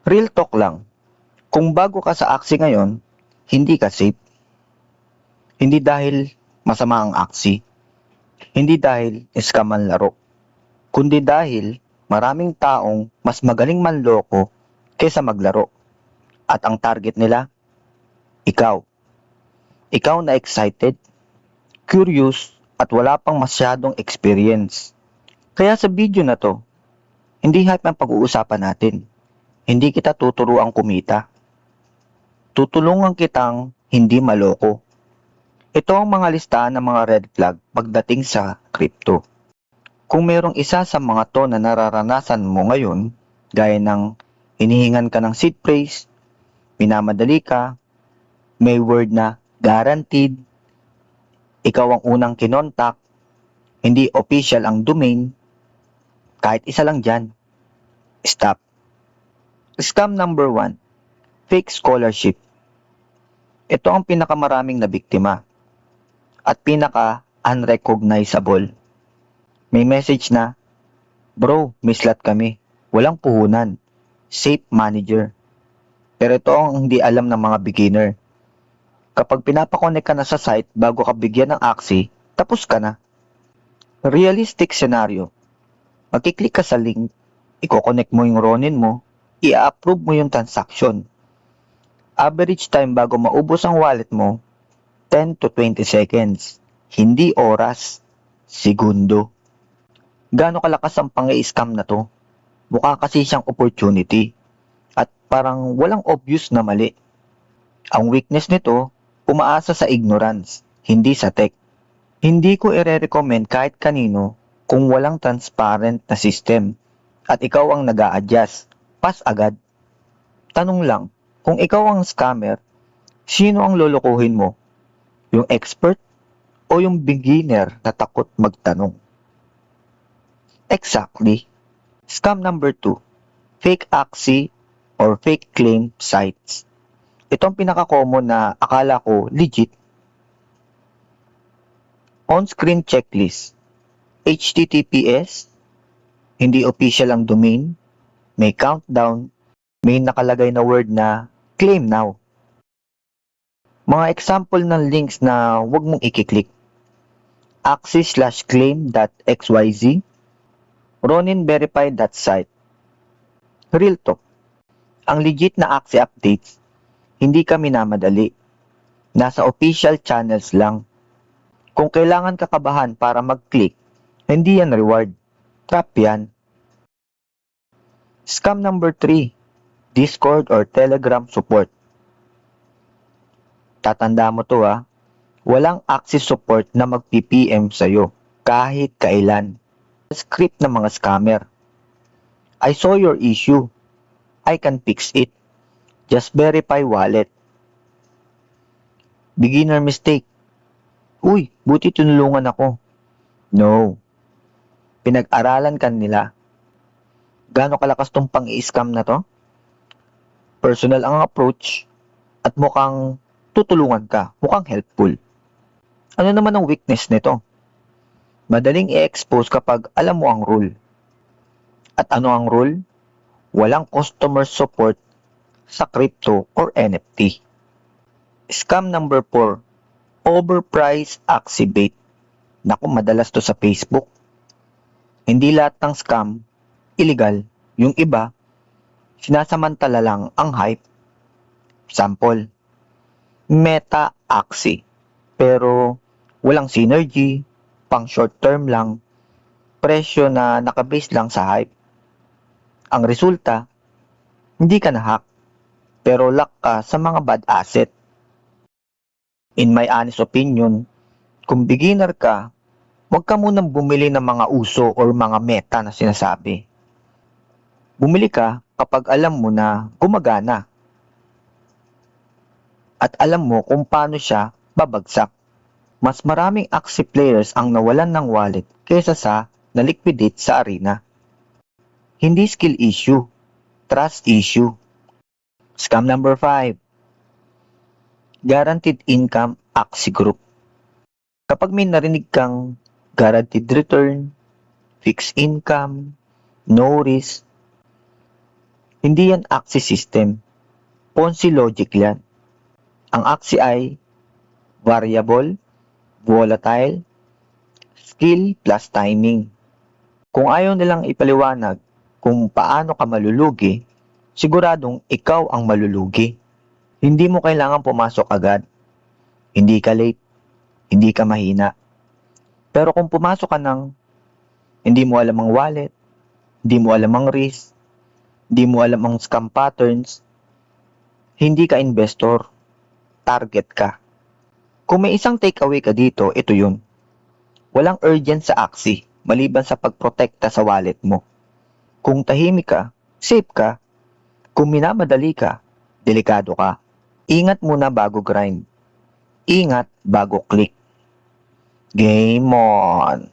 Real talk lang, kung bago ka sa Axie ngayon, hindi ka safe. Hindi dahil masama ang Axie, hindi dahil scam ang laro, kundi dahil maraming taong mas magaling manloko kaysa maglaro. At ang target nila, ikaw. Ikaw na excited, curious, at wala pang masyadong experience. Kaya sa video na to, hindi hype ang pag-uusapan natin. Hindi kita tuturuang kumita. Tutulungan kitang hindi maloko. Ito ang mga listahan ng mga red flag pagdating sa crypto. Kung merong isa sa mga to na nararanasan mo ngayon, gaya ng hinihingan ka ng seed phrase, minamadali ka, may word na guaranteed, ikaw ang unang kinontak, hindi official ang domain, kahit isa lang dyan, stop. Scam number 1, fake scholarship. Ito ang pinakamaraming na biktima at pinaka-unrecognizable. May message na, bro, may slot kami, walang puhunan, safe manager. Pero ito ang hindi alam ng mga beginner. Kapag pinapakonek ka na sa site bago ka bigyan ng Axie, tapos ka na. Realistic scenario, magkiklik ka sa link, i-connect mo yung Ronin mo, i-approve mo yung transaction. Average time bago maubos ang wallet mo, 10 to 20 seconds. Hindi oras, segundo. Gaano kalakas ang pang-i-scam na to? Mukha kasi siyang opportunity. At parang walang obvious na mali. Ang weakness nito, umaasa sa ignorance, hindi sa tech. Hindi ko i-recommend kahit kanino kung walang transparent na system at ikaw ang nag-a-adjust. Pass agad. Tanong lang, kung ikaw ang scammer, sino ang lolokohin mo? Yung expert o yung beginner na takot magtanong? Exactly. Scam number 2, fake Axie or fake claim sites. Ito ang pinaka-common na akala ko legit. On-screen checklist, HTTPS, hindi official ang domain, may countdown, may nakalagay na word na claim now. Mga example ng links na huwag mong ikiklik, axie/claim.xyz, roninverified.site. Real talk, ang legit na Axie updates, hindi kami namadali. Nasa official channels lang. Kung kailangan kakabahan para mag-click, hindi yan reward. Trap yan. Scam number 3, Discord or Telegram support. Tatanda mo to ha, walang Axie support na mag-PPM sa'yo kahit kailan. Script ng mga scammer. I saw your issue. I can fix it. Just verify wallet. Beginner mistake. Uy, buti tinulungan ako. No. Pinag-aralan ka nila. Gaano kalakas tong pang-i-scam na to? Personal ang approach at mukhang tutulungan ka, mukhang helpful. Ano naman ang weakness nito? Madaling i-expose kapag alam mo ang rule. At ano ang rule? Walang customer support sa crypto or NFT. Scam number 4, overpriced Axie bait. Naku, madalas to sa Facebook. Hindi lahat ng scam illegal. Yung iba, sinasamantala lang ang hype. Sample, Meta Axie. Pero walang synergy, pang short term lang, presyo na nakabase lang sa hype. Ang resulta, hindi ka na-hack, pero lock ka sa mga bad asset. In my honest opinion, kung beginner ka, huwag ka munang bumili ng mga uso or mga meta na sinasabi. Bumili ka kapag alam mo na gumagana at alam mo kung paano siya babagsak. Mas maraming Axie players ang nawalan ng wallet kaysa sa na-liquidate sa arena. Hindi skill issue, trust issue. Scam number 5, guaranteed income Axie group. Kapag may narinig kang guaranteed return, fixed income, no risk, Hindi yan Axie system. Ponzi logic yan. Ang Axie ay variable, volatile, skill plus timing. Kung ayaw nilang ipaliwanag kung paano ka malulugi, siguradong ikaw ang malulugi. Hindi mo kailangan pumasok agad. Hindi ka late. Hindi ka mahina. Pero kung pumasok ka ng hindi mo alam ang wallet, hindi mo alam ang risk, hindi mo alam ang scam patterns, hindi ka investor. Target ka. Kung may isang takeaway ka dito, ito yun. Walang urgent sa Axie maliban sa pagprotekta sa wallet mo. Kung tahimik ka, safe ka. Kung minamadali ka, delikado ka. Ingat muna bago grind. Ingat bago click. Game on!